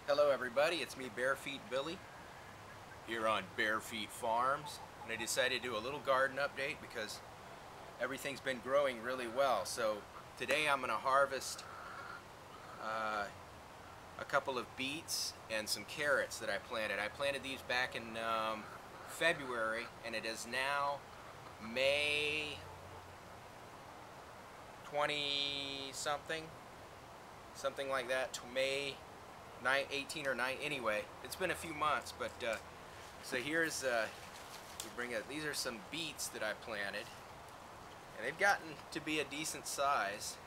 Hello everybody, it's me Bare Feet Billy here on Bare Feet Farms, and I decided to do a little garden update because everything's been growing really well. So today I'm going to harvest a couple of beets and some carrots that I planted. I planted these back in February, and it is now May 20 something like that, to May 18 or 9, anyway, it's been a few months, but so here's these are some beets that I planted, and they've gotten to be a decent size.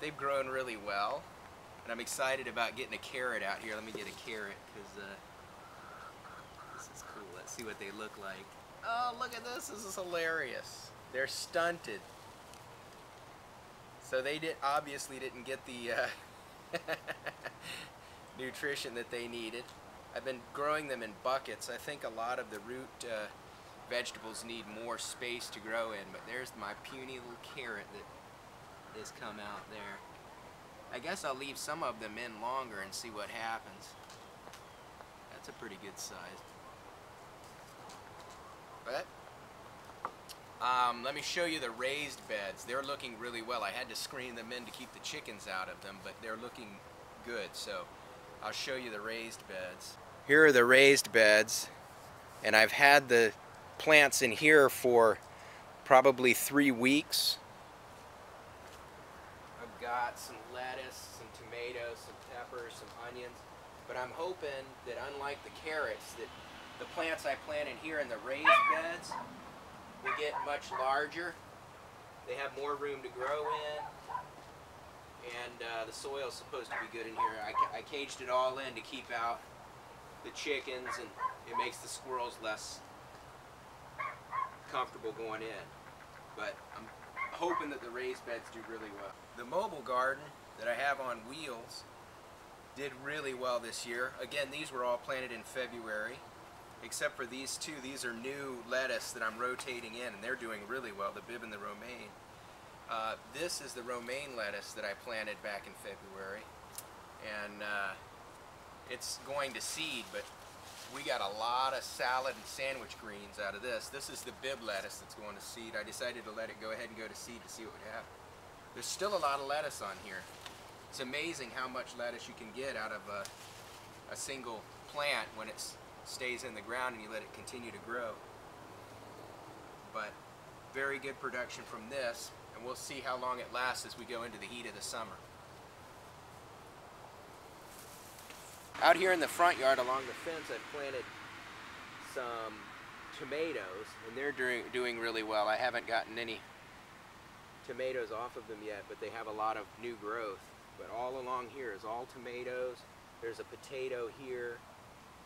They've grown really well, and I'm excited about getting a carrot out here. Let me get a carrot because this is cool. Let's see what they look like. Oh, look at this. This is hilarious. They're stunted. So they obviously didn't get the nutrition that they needed. I've been growing them in buckets. I think a lot of the root vegetables need more space to grow in, but there's my puny little carrot that has come out there. I guess I'll leave some of them in longer and see what happens. That's a pretty good size. But let me show you the raised beds. They're looking really well. I had to screen them in to keep the chickens out of them, but they're looking good. So I'll show you the raised beds. Here are the raised beds, and I've had the plants in here for probably 3 weeks. I've got some lettuce, some tomatoes, some peppers, some onions, but I'm hoping that unlike the carrots, that the plants I plant in here in the raised beds will get much larger. They have more room to grow in, and the soil is supposed to be good in here. I caged it all in to keep out the chickens, and it makes the squirrels less comfortable going in. But I'm hoping that the raised beds do really well. The mobile garden that I have on wheels did really well this year. Again, these were all planted in February, except for these two. These are new lettuce that I'm rotating in, and they're doing really well, the Bib and the romaine. This is the romaine lettuce that I planted back in February, and it's going to seed, but we got a lot of salad and sandwich greens out of this. This is the Bib lettuce that's going to seed. I decided to let it go ahead and go to seed to see what would happen. There's still a lot of lettuce on here. It's amazing how much lettuce you can get out of a single plant when it stays in the ground and you let it continue to grow. But very good production from this, and we'll see how long it lasts as we go into the heat of the summer. Out here in the front yard along the fence, I've planted some tomatoes, and they're doing really well. I haven't gotten any tomatoes off of them yet, but they have a lot of new growth. But all along here is all tomatoes. There's a potato here.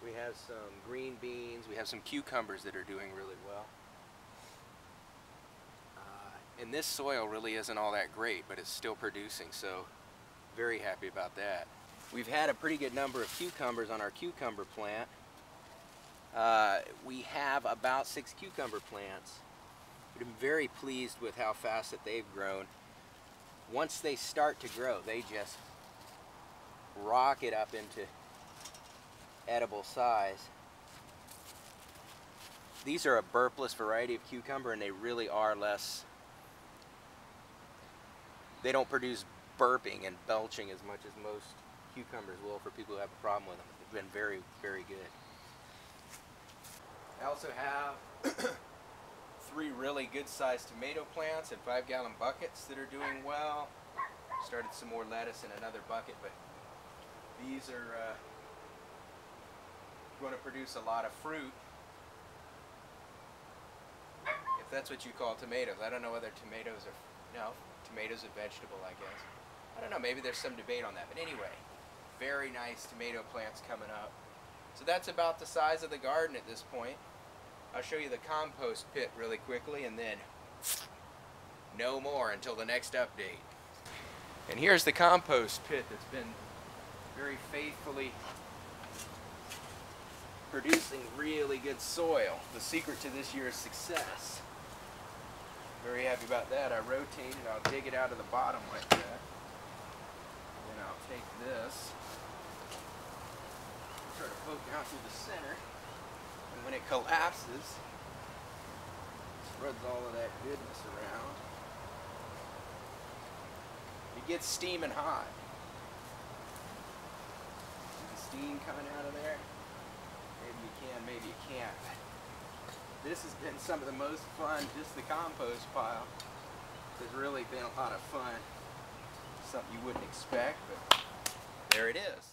We have some green beans. We have some cucumbers that are doing really well. And this soil really isn't all that great, but it's still producing, so very happy about that. We've had a pretty good number of cucumbers on our cucumber plant. We have about 6 cucumber plants. I'm very pleased with how fast that they've grown. Once they start to grow, they just rocket up into edible size. These are a burpless variety of cucumber, and they really are less. They don't produce burping and belching as much as most cucumbers will for people who have a problem with them. They've been very, very good. I also have 3 really good-sized tomato plants in 5-gallon buckets that are doing well. Started some more lettuce in another bucket, but these are going to produce a lot of fruit, if that's what you call tomatoes. I don't know whether tomatoes are, no, tomatoes a vegetable, I guess. I don't know, maybe there's some debate on that, but anyway, very nice tomato plants coming up. So that's about the size of the garden at this point. I'll show you the compost pit really quickly, and then no more until the next update. And here's the compost pit that's been very faithfully producing really good soil. The secret to this year's success. Very happy about that. I rotate it, I'll dig it out of the bottom like that. Then I'll take this poke out through the center, and when it collapses, spreads all of that goodness around. It gets steaming hot. See the steam coming out of there? Maybe you can, maybe you can't. This has been some of the most fun. Just the compost pile has really been a lot of fun. Something you wouldn't expect, but there it is.